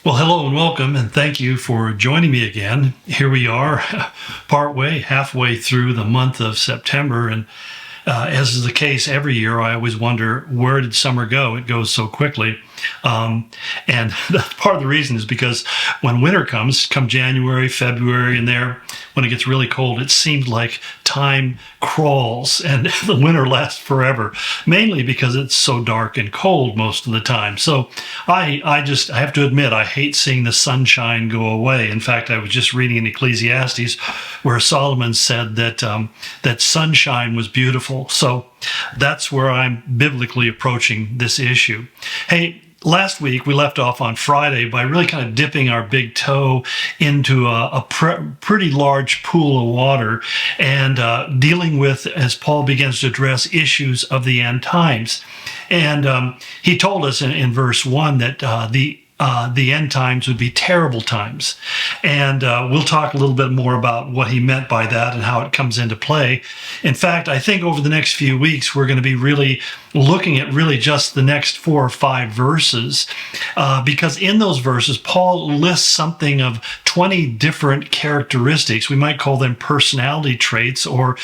Well, hello and welcome, and thank you for joining me again. Here we are, halfway through the month of September, and as is the case every year, I always wonder, where did summer go? It goes so quickly. And that's part of the reason is because when winter comes, come January, February, and there, when it gets really cold, it seems like time crawls and the winter lasts forever, mainly because it's so dark and cold most of the time. So I have to admit, I hate seeing the sunshine go away. In fact, I was just reading in Ecclesiastes where Solomon said that sunshine was beautiful. So that's where I'm biblically approaching this issue. Hey, last week, we left off on Friday by really kind of dipping our big toe into a pretty large pool of water and dealing with, as Paul begins to address, issues of the end times. And he told us in verse 1 that the end times would be terrible times. And we'll talk a little bit more about what he meant by that and how it comes into play. In fact, I think over the next few weeks, we're going to be really looking at really just the next 4 or 5 verses, because in those verses, Paul lists something of 20 different characteristics. We might call them personality traits or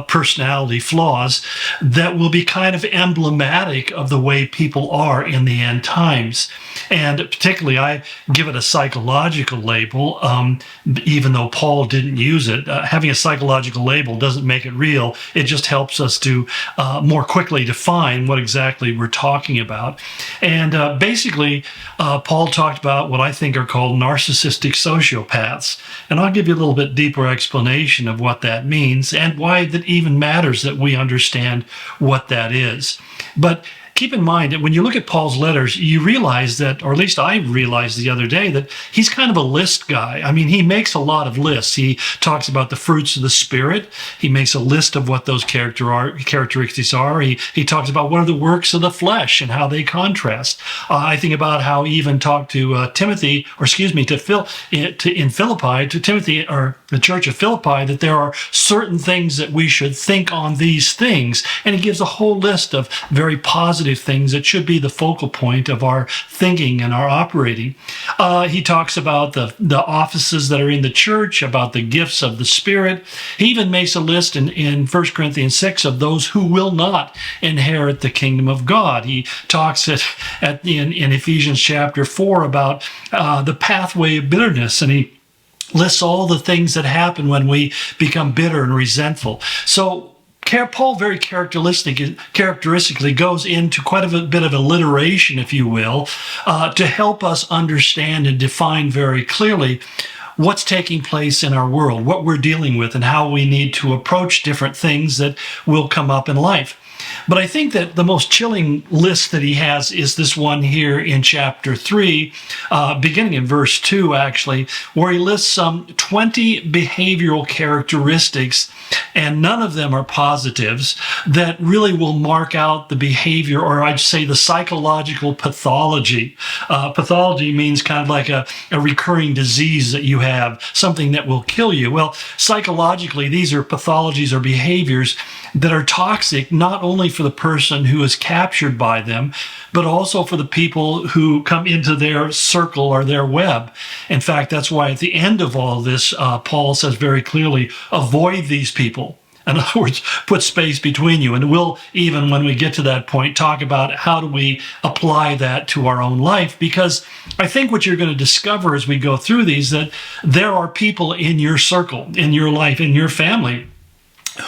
personality flaws that will be kind of emblematic of the way people are in the end times. And particularly, I give it a psychological label, even though Paul didn't use it. Having a psychological label doesn't make it real. It just helps us to more quickly define what exactly we're talking about. And basically, Paul talked about what I think are called narcissistic sociopaths. And I'll give you a little bit deeper explanation of what that means and why that even matters that we understand what that is. But keep in mind that when you look at Paul's letters, you realize that, or at least I realized the other day, that he's kind of a list guy. I mean, he makes a lot of lists. He talks about the fruits of the Spirit. He makes a list of what those characteristics are. He talks about what are the works of the flesh and how they contrast. I think about how he even talked to Timothy, or excuse me, in Philippi, to Timothy, or the church of Philippi, that there are certain things that we should think on these things. And he gives a whole list of very positive things that should be the focal point of our thinking and our operating. He talks about the offices that are in the church, about the gifts of the Spirit. He even makes a list in 1 Corinthians 6 of those who will not inherit the kingdom of God. He talks in Ephesians chapter 4 about the pathway of bitterness, and he lists all the things that happen when we become bitter and resentful. So Paul very characteristically goes into quite a bit of alliteration, if you will, to help us understand and define very clearly what's taking place in our world, what we're dealing with, and how we need to approach different things that will come up in life. But I think that the most chilling list that he has is this one here in chapter 3, beginning in verse 2, actually, where he lists some 20 behavioral characteristics, and none of them are positives, that really will mark out the behavior, or I'd say the psychological pathology. Pathology means kind of like a recurring disease that you have, something that will kill you. Well, psychologically, these are pathologies or behaviors that are toxic, not only for the person who is captured by them, but also for the people who come into their circle or their web. In fact, that's why at the end of all this, Paul says very clearly, avoid these people. In other words, put space between you. And we'll, even when we get to that point, talk about how do we apply that to our own life. Because I think what you're going to discover as we go through these, that there are people in your circle, in your life, in your family,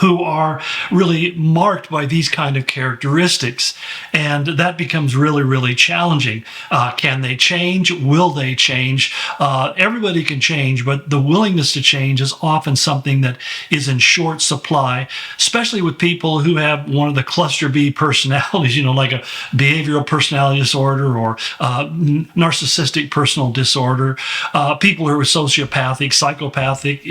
who are really marked by these kind of characteristics. And that becomes really, really challenging. Can they change? Will they change? Everybody can change, but the willingness to change is often something that is in short supply, especially with people who have one of the cluster B personalities, like a behavioral personality disorder or narcissistic personal disorder, people who are sociopathic, psychopathic.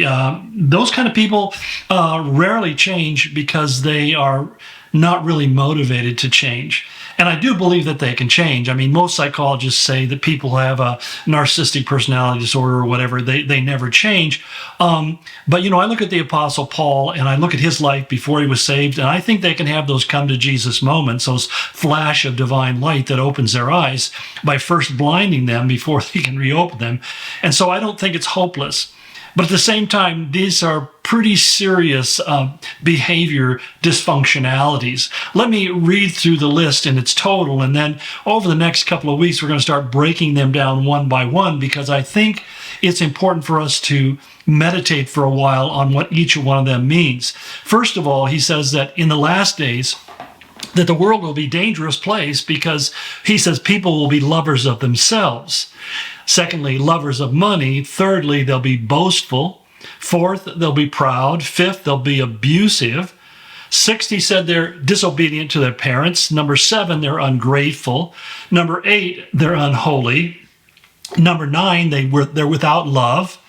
Those kind of people rarely change because they are not really motivated to change. And I do believe that they can change. I mean, most psychologists say that people who have a narcissistic personality disorder or whatever, they never change. But, I look at the Apostle Paul and I look at his life before he was saved, and I think they can have those come to Jesus moments, those flash of divine light that opens their eyes by first blinding them before they can reopen them. And so I don't think it's hopeless. But at the same time, these are pretty serious behavior dysfunctionalities. Let me read through the list in its total, and then over the next couple of weeks, we're going to start breaking them down one by one, because I think it's important for us to meditate for a while on what each one of them means. First of all, he says that in the last days, that the world will be a dangerous place, because he says people will be lovers of themselves. Secondly, lovers of money. Thirdly, they'll be boastful. Fourth, they'll be proud. Fifth, they'll be abusive. Sixth, he said they're disobedient to their parents. Number 7, they're ungrateful. Number 8, they're unholy. Number 9, they're without love.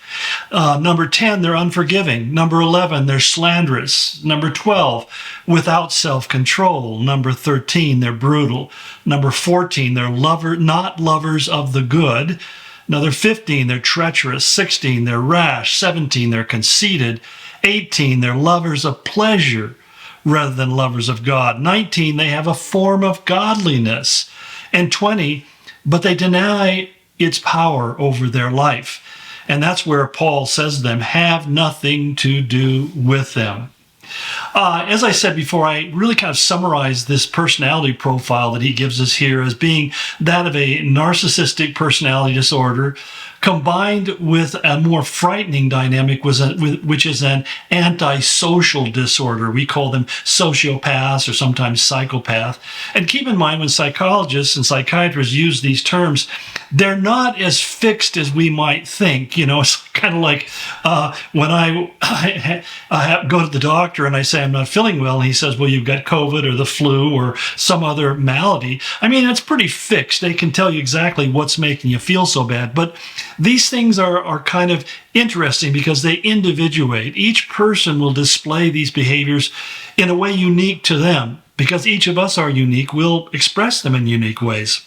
Number 10, they're unforgiving. Number 11, they're slanderous. Number 12, without self-control. Number 13, they're brutal. Number 14, they're not lovers of the good. Another 15, they're treacherous. 16, they're rash. 17, they're conceited. 18, they're lovers of pleasure rather than lovers of God. 19, they have a form of godliness. And 20, but they deny its power over their life. And that's where Paul says to them, have nothing to do with them. As I said before, I really kind of summarized this personality profile that he gives us here as being that of a narcissistic personality disorder, combined with a more frightening dynamic, which is an antisocial disorder. We call them sociopaths or sometimes psychopath. And keep in mind, when psychologists and psychiatrists use these terms, they're not as fixed as we might think. It's kind of like when I go to the doctor and I say I'm not feeling well, and he says, well, you've got COVID or the flu or some other malady. I mean, it's pretty fixed. They can tell you exactly what's making you feel so bad. But these things are kind of interesting because they individuate. Each person will display these behaviors in a way unique to them. Because each of us are unique, we'll express them in unique ways.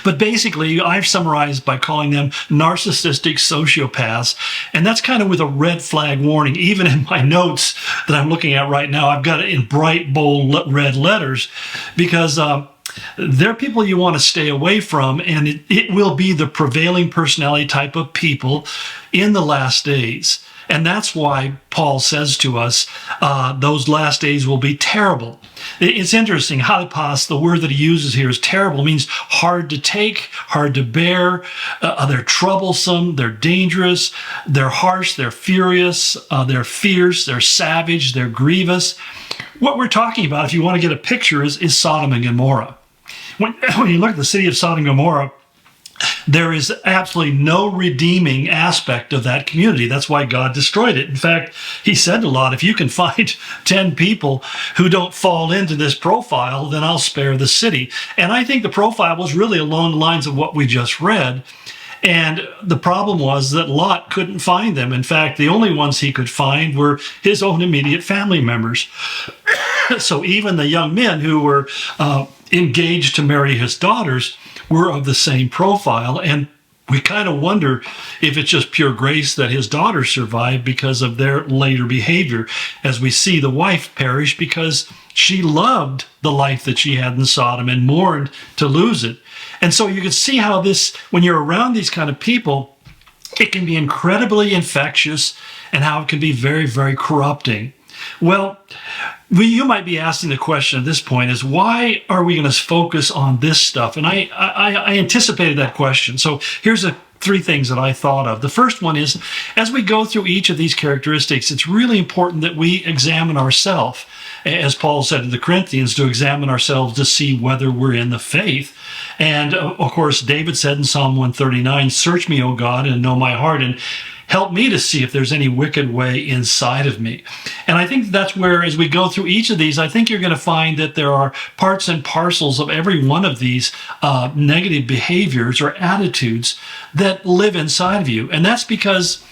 But basically, I've summarized by calling them narcissistic sociopaths, and that's kind of with a red flag warning. Even in my notes that I'm looking at right now, I've got it in bright, bold red letters, because they're people you want to stay away from, and it will be the prevailing personality type of people in the last days. And that's why Paul says to us, those last days will be terrible. It's interesting, halipos, the word that he uses here is terrible, means hard to take, hard to bear. They're troublesome, they're dangerous, they're harsh, they're furious, they're fierce, they're savage, they're grievous. What we're talking about, if you want to get a picture, is Sodom and Gomorrah. When you look at the city of Sodom and Gomorrah, there is absolutely no redeeming aspect of that community. That's why God destroyed it. In fact, he said to Lot, if you can find 10 people who don't fall into this profile, then I'll spare the city. And I think the profile was really along the lines of what we just read. And the problem was that Lot couldn't find them. In fact, the only ones he could find were his own immediate family members. So even the young men who were engaged to marry his daughters were of the same profile. And we kind of wonder if it's just pure grace that his daughters survived because of their later behavior, as we see the wife perish because she loved the life that she had in Sodom and mourned to lose it. And so you can see how this, when you're around these kind of people, it can be incredibly infectious and how it can be very, very corrupting. Well, you might be asking the question at this point is, why are we going to focus on this stuff? And I anticipated that question. So here's 3 things that I thought of. The first one is, as we go through each of these characteristics, it's really important that we examine ourselves. As Paul said to the Corinthians, to examine ourselves to see whether we're in the faith. And of course, David said in Psalm 139, search me, O God, and know my heart, and help me to see if there's any wicked way inside of me. And I think that's where, as we go through each of these, I think you're going to find that there are parts and parcels of every one of these negative behaviors or attitudes that live inside of you. And that's because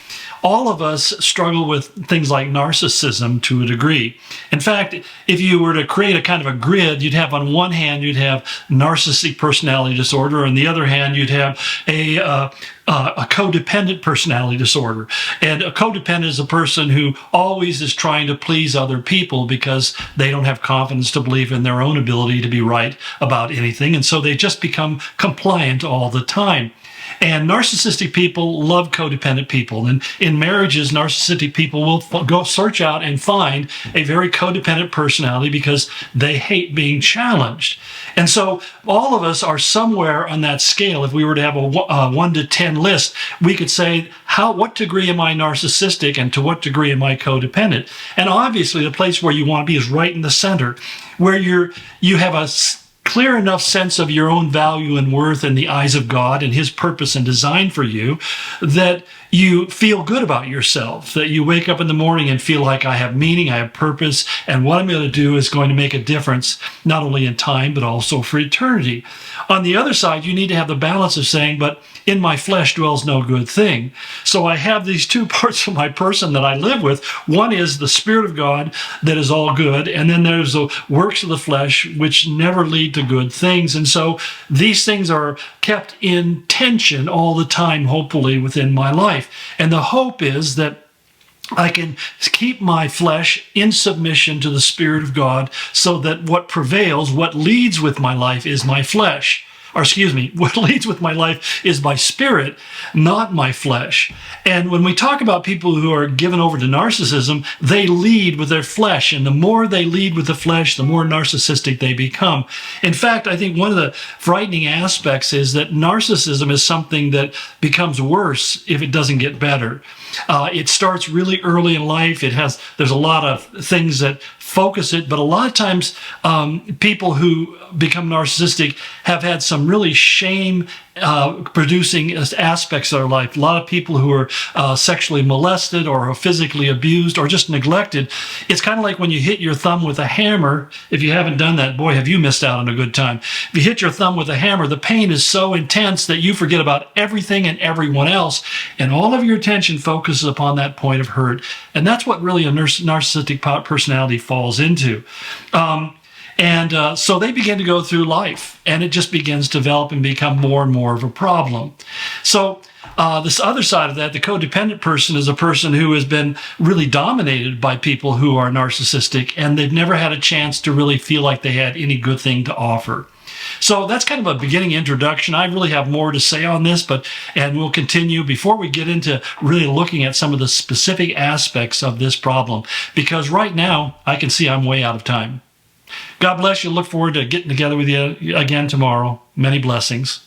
all of us struggle with things like narcissism to a degree. In fact, if you were to create a kind of a grid, you'd have on one hand, you'd have narcissistic personality disorder. On the other hand, you'd have a codependent personality disorder. And a codependent is a person who always is trying to please other people because they don't have confidence to believe in their own ability to be right about anything. And so they just become compliant all the time. And narcissistic people love codependent people. And in marriages, narcissistic people will go search out and find a very codependent personality because they hate being challenged. And so all of us are somewhere on that scale. If we were to have a 1 to 10 list, we could say, what degree am I narcissistic and to what degree am I codependent? And obviously, the place where you want to be is right in the center, where you have a clear enough sense of your own value and worth in the eyes of God and His purpose and design for you that you feel good about yourself, that you wake up in the morning and feel like I have meaning, I have purpose, and what I'm going to do is going to make a difference, not only in time, but also for eternity. On the other side, you need to have the balance of saying, but in my flesh dwells no good thing. So I have these two parts of my person that I live with. One is the Spirit of God that is all good, and then there's the works of the flesh which never lead to good things. And so these things are kept in tension all the time, hopefully, within my life. And the hope is that I can keep my flesh in submission to the Spirit of God so that what prevails, what leads with my life is my flesh. Or excuse me, what leads with my life is my spirit, not my flesh. And when we talk about people who are given over to narcissism, they lead with their flesh. And the more they lead with the flesh, the more narcissistic they become. In fact, I think one of the frightening aspects is that narcissism is something that becomes worse if it doesn't get better. It starts really early in life. There's a lot of things that focus it, but a lot of times people who become narcissistic have had some really shame producing aspects of their life. A lot of people who are sexually molested or physically abused or just neglected. It's kind of like when you hit your thumb with a hammer. If you haven't done that, boy, have you missed out on a good time. If you hit your thumb with a hammer, the pain is so intense that you forget about everything and everyone else, and all of your attention focuses upon that point of hurt. And that's what really a narcissistic personality falls into. So they begin to go through life, and it just begins to develop and become more and more of a problem. So this other side of that, the codependent person, is a person who has been really dominated by people who are narcissistic, and they've never had a chance to really feel like they had any good thing to offer. So that's kind of a beginning introduction. I really have more to say on this, and we'll continue before we get into really looking at some of the specific aspects of this problem, because right now I can see I'm way out of time. God bless you. Look forward to getting together with you again tomorrow. Many blessings.